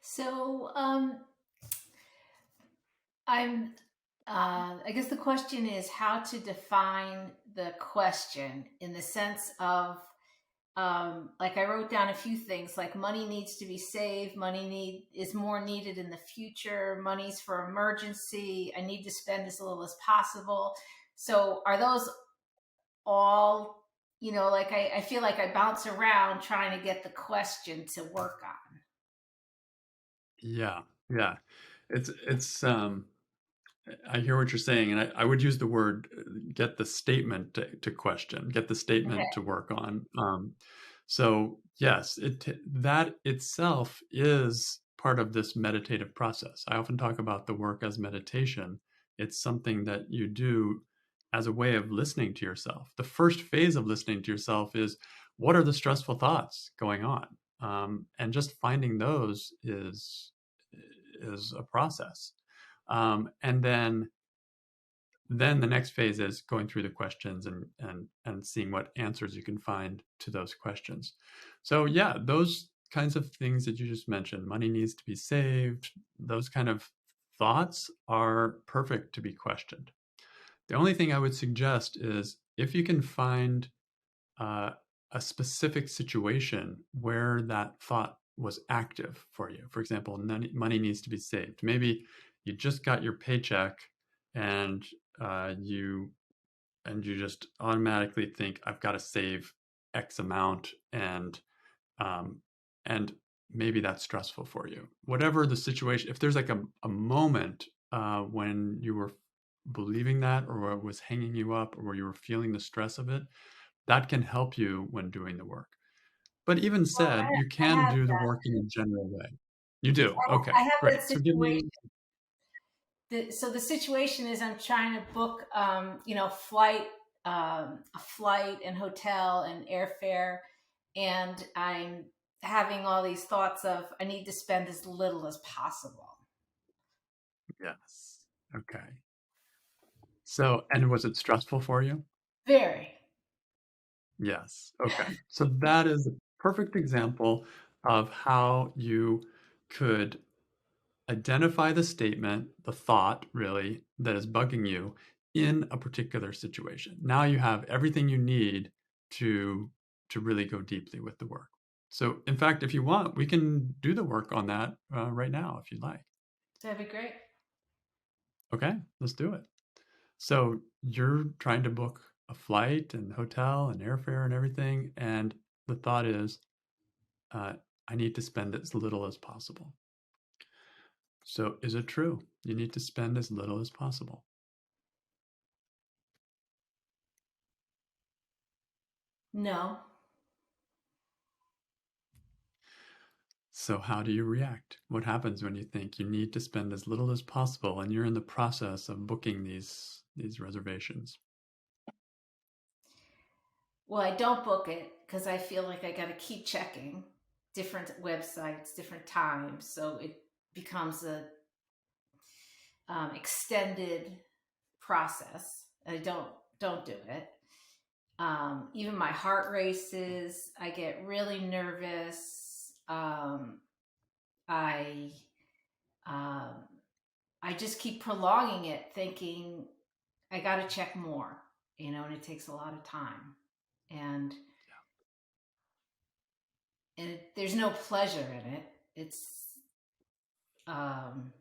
So I'm. I guess the question is how to define the question in the sense of, like I wrote down a few things like money needs to be saved, is more needed in the future, money's for emergency, I need to spend as little as possible. So are those all, like I feel like I bounce around trying to get the question to work on. Yeah, yeah. It's I hear what you're saying, and I would use the word get the statement to question, get the Okay. statement to work on. So yes, that itself is part of this meditative process. I often talk about the work as meditation. It's something that you do as a way of listening to yourself. The first phase of listening to yourself is what are the stressful thoughts going on, and just finding those is a process. And then the next phase is going through the questions and seeing what answers you can find to those questions. So yeah, those kinds of things that you just mentioned, money needs to be saved, those kind of thoughts are perfect to be questioned. The only thing I would suggest is if you can find uh, a specific situation where that thought was active for you. For example, money needs to be saved. Maybe you just got your paycheck and you just automatically think I've got to save X amount, um, and maybe that's stressful for you. Whatever the situation, if there's like a moment when you were believing that, or it was hanging you up, or where you were feeling the stress of it, that can help you when doing the work. But even Well, said, you I can have do the work in a general way. You do? Okay, I have that great. So give situation. me, So the situation is I'm trying to book, flight, a flight and hotel and airfare, and I'm having all these thoughts of I need to spend as little as possible. yes. Okay. So, and was it stressful for you? Very. Yes. Okay. So that is a perfect example of how you could identify the statement, the thought really that is bugging you in a particular situation. Now you have everything you need to really go deeply with the work. So, in fact, if you want, we can do the work on that right now if you'd like. That'd be great. Okay, let's do it. So you're trying to book a flight and hotel and airfare and everything, and the thought is, uh, I need to spend as little as possible. So is it true? You need to spend as little as possible. No. So how do you react? What happens when you think you need to spend as little as possible and you're in the process of booking these reservations? Well, I don't book it because I feel like I got to keep checking different websites, different times. So it becomes a extended process. I don't do it. Even my heart races. I get really nervous. I um, I just keep prolonging it, thinking I got to check more, and it takes a lot of time, and there's no pleasure in it. Um,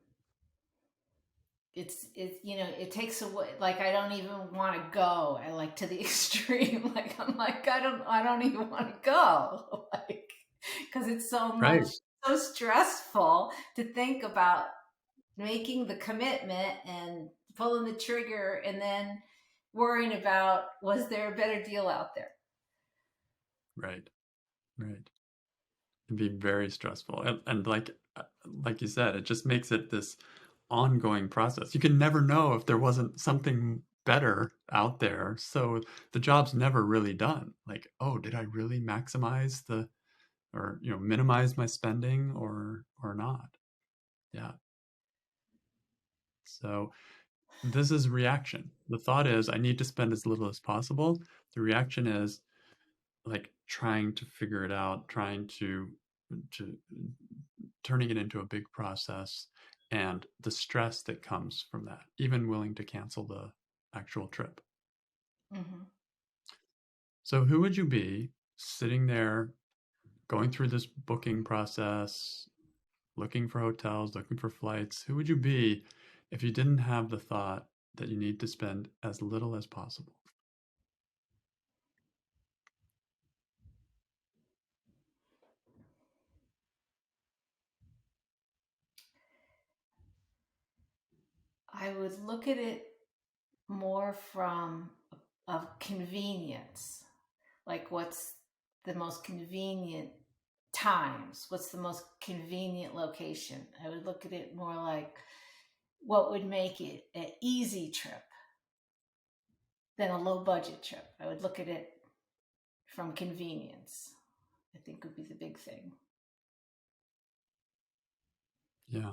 it takes away, like I don't even want to go, I like to the extreme, like I'm like I don't even want to go, like because it's Right. so stressful to think about making the commitment and pulling the trigger and then worrying about was there a better deal out there. Right. Right. It'd be very stressful. And like you said, it just makes it this ongoing process. You can never know if there wasn't something better out there. So the job's never really done. Like, oh, did I really maximize the or minimize my spending or not? Yeah. So this is reaction. The thought is I need to spend as little as possible. The reaction is like trying to figure it out, trying to turning it into a big process and the stress that comes from that, even willing to cancel the actual trip. Mm-hmm. So, who would you be sitting there going through this booking process, looking for hotels, looking for flights? Who would you be if you didn't have the thought that you need to spend as little as possible? I would look at it more from of convenience, like what's the most convenient times, what's the most convenient location. I would look at it more like what would make it an easy trip than a low budget trip. I would look at it from convenience, I think would be the big thing. Yeah.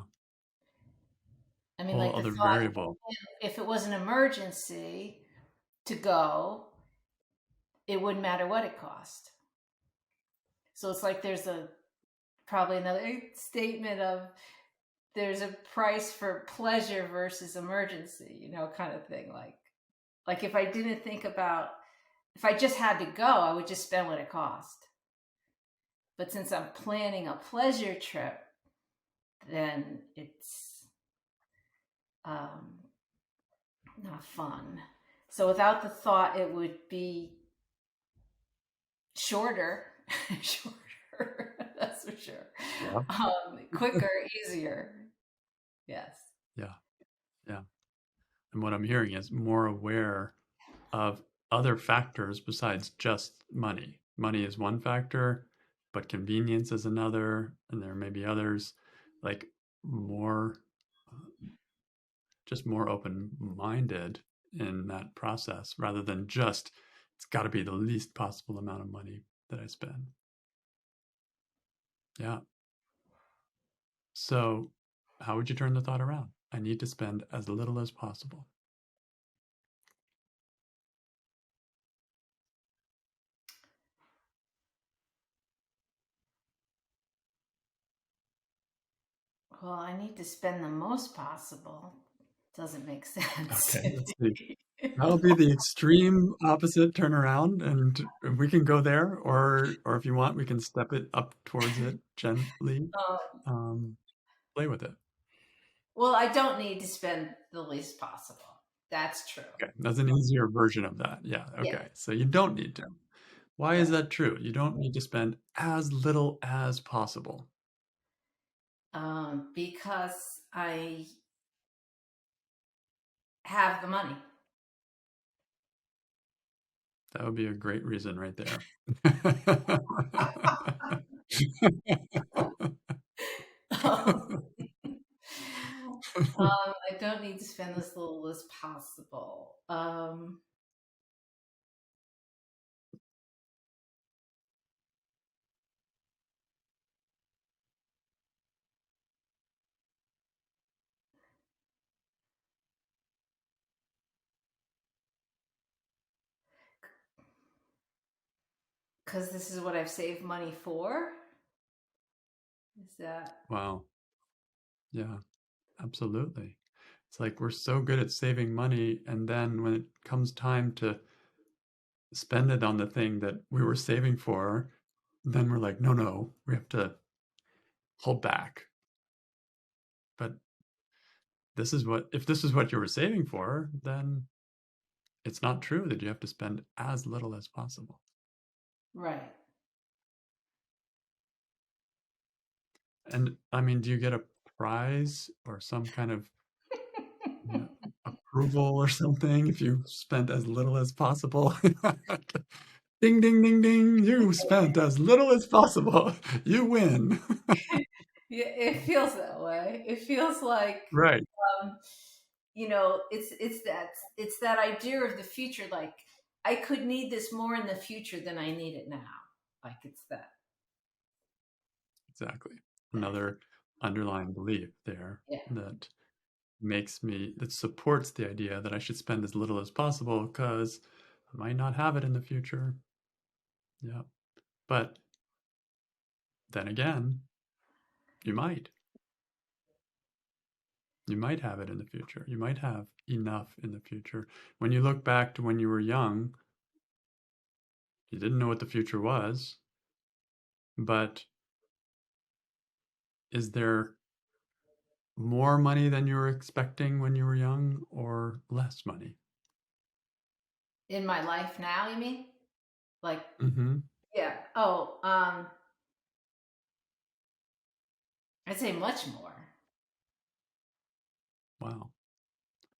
I mean, Whole like the other thought, variable. if it was an emergency to go, it wouldn't matter what it cost. So it's like there's a probably another statement of there's a price for pleasure versus emergency, kind of thing. Like if I didn't think about, if I just had to go, I would just spend what it cost. But since I'm planning a pleasure trip, then it's not fun. So without the thought, it would be shorter, shorter. That's for sure. Yeah. Quicker, easier. Yes. Yeah. Yeah. And what I'm hearing is more aware of other factors besides just money. Money is one factor, but convenience is another, and there may be others, like more, just more open minded in that process rather than just, it's got to be the least possible amount of money that I spend. Yeah. So, how would you turn the thought around? I need to spend as little as possible. Well, I need to spend the most possible. Doesn't make sense Okay, to let's see. me. That'll be the extreme opposite turnaround, and we can go there, or if you want, we can step it up towards it gently. Um, Um, Play with it. well, I don't need to spend the least possible. That's true. Okay, that's an easier version of that. Yeah. Yeah, Okay, so you don't need to. Why is right. that true? You don't need to spend as little as possible. Because I have the money. That would be a great reason right there. um, I don't need to spend as little as possible. Because this is what I've saved money for. Is that Wow. Yeah, absolutely. It's like we're so good at saving money, and then when it comes time to spend it on the thing that we were saving for, then we're like, no, no, we have to hold back. But if this is what you were saving for, then it's not true that you have to spend as little as possible. right? And I mean, do you get a prize or some kind of, you know, approval or something if you spent as little as possible? Ding, ding, ding, ding. You spent as little as possible. You win. Yeah, it feels that way. It feels like Right. um, it's that idea of the future. Like I could need this more in the future than I need it now. Like it's that. Exactly. Another underlying belief there Yeah. that supports the idea that I should spend as little as possible because I might not have it in the future. Yeah. But then again, You might. You might have it in the future. You might have enough in the future. When you look back to when you were young, you didn't know what the future was, but is there more money than you were expecting when you were young or less money? In my life now, you mean? Like, Mm-hmm. yeah. Oh, I'd say much more. Wow.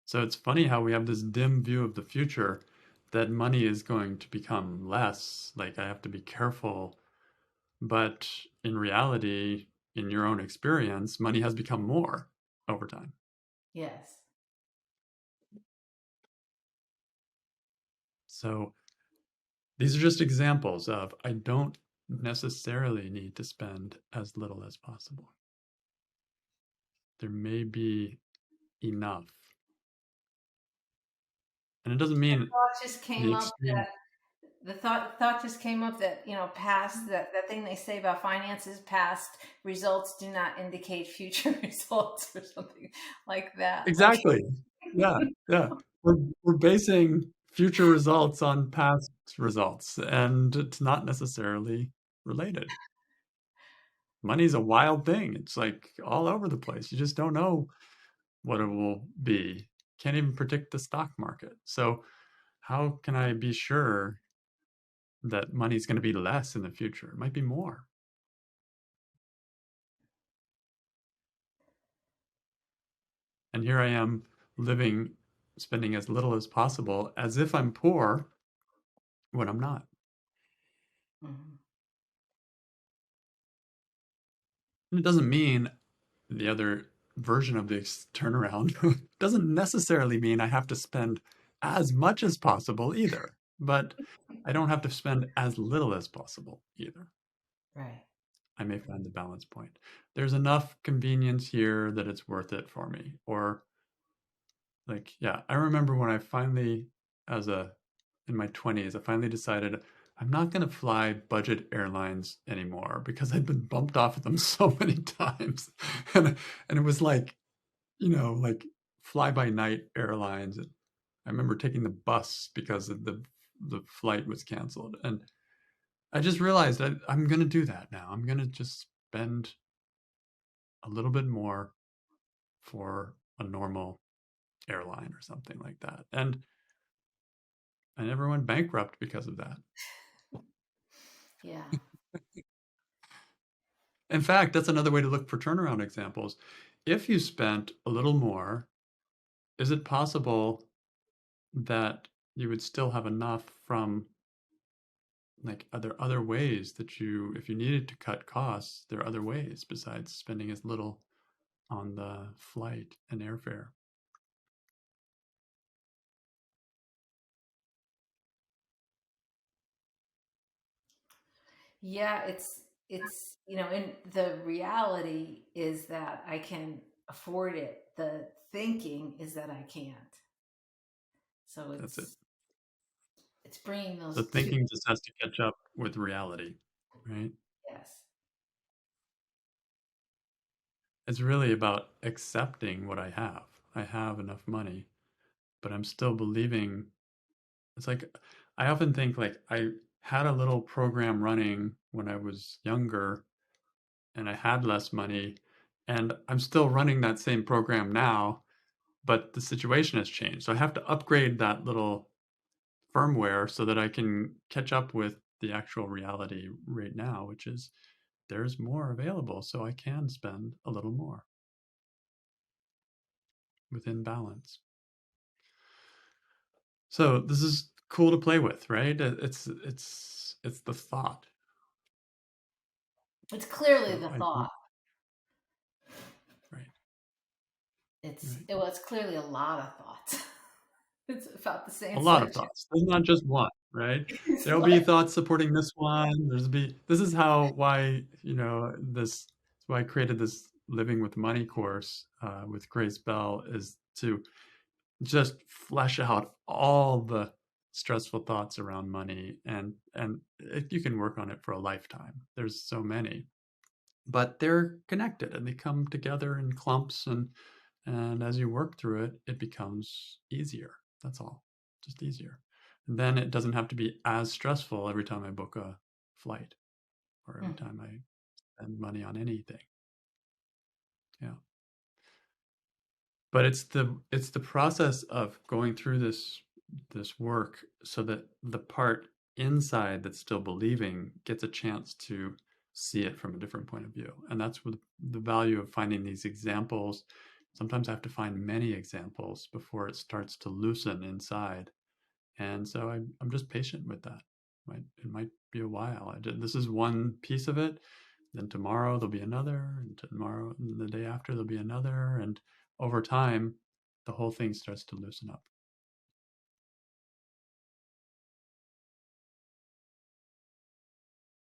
So it's funny how we have this dim view of the future that money is going to become less, like I have to be careful. But in reality, in your own experience, money has become more over time. Yes. So these are just examples of I don't necessarily need to spend as little as possible. There may be enough. And it doesn't mean Thought just the came up extreme. the thought just came up that, past, that thing they say about finances, past results do not indicate future results, or something like that. Like, Exactly. Yeah. Yeah. We're basing future results on past results, and it's not necessarily related. Money's a wild thing. It's like all over the place. You just don't know what it will be. Can't even predict the stock market. So how can I be sure that money's going to be less in the future? It might be more. And here I am living, spending as little as possible as if I'm poor when I'm not. mhm. And it doesn't mean the other version of this turnaround doesn't necessarily mean I have to spend as much as possible either, but I don't have to spend as little as possible either. Right. I may find the balance point. There's enough convenience here that it's worth it for me. Or like, yeah, I remember when I finally, as a in my 20s, I finally decided I'm not going to fly budget airlines anymore because I'd been bumped off of them so many times. And it was like, like fly by night airlines. And I remember taking the bus because of the flight was canceled. And I just realized that I'm going to do that now. I'm going to just spend a little bit more for a normal airline or something like that. And I never went bankrupt because of that. Yeah. In fact, that's another way to look for turnaround examples. If you spent a little more, is it possible that you would still have enough from like are there other ways that if you needed to cut costs, there are other ways besides spending as little on the flight and airfare? Yeah, and the reality is that I can afford it. The thinking is that I can't. So That's it. it's bringing those The two. thinking just has to catch up with reality, right? Yes. It's really about accepting what I have. I have enough money, but I'm still believing. It's like I often think like I had a little program running when I was younger and I had less money, and I'm still running that same program now, but the situation has changed. So I have to upgrade that little firmware so that I can catch up with the actual reality right now, which is there's more available, so I can spend a little more within balance. So this is cool to play with, right? It's the thought. It's clearly So the I thought. don't, right, It's right. well, it's clearly a lot of thoughts. It's about the same A lot of size. thoughts. There's not just one, right? It's There'll be like, thoughts supporting this one. This is how why, this is why I created this Living with Money course with Grace Bell is to just flesh out all the stressful thoughts around money and you can work on it for a lifetime. There's so many. but they're connected and they come together in clumps, and as you work through it, it becomes easier. That's all, just easier. And then it doesn't have to be as stressful every time I book a flight or every Mm. time I spend money on anything. Yeah. But it's the process of going through this work so that the part inside that's still believing gets a chance to see it from a different point of view. And that's what the value of finding these examples. Sometimes I have to find many examples before it starts to loosen inside. And so I'm just patient with that. It might be a while. This is one piece of it. Then tomorrow there'll be another, and tomorrow, and the day after there'll be another, and over time, the whole thing starts to loosen up.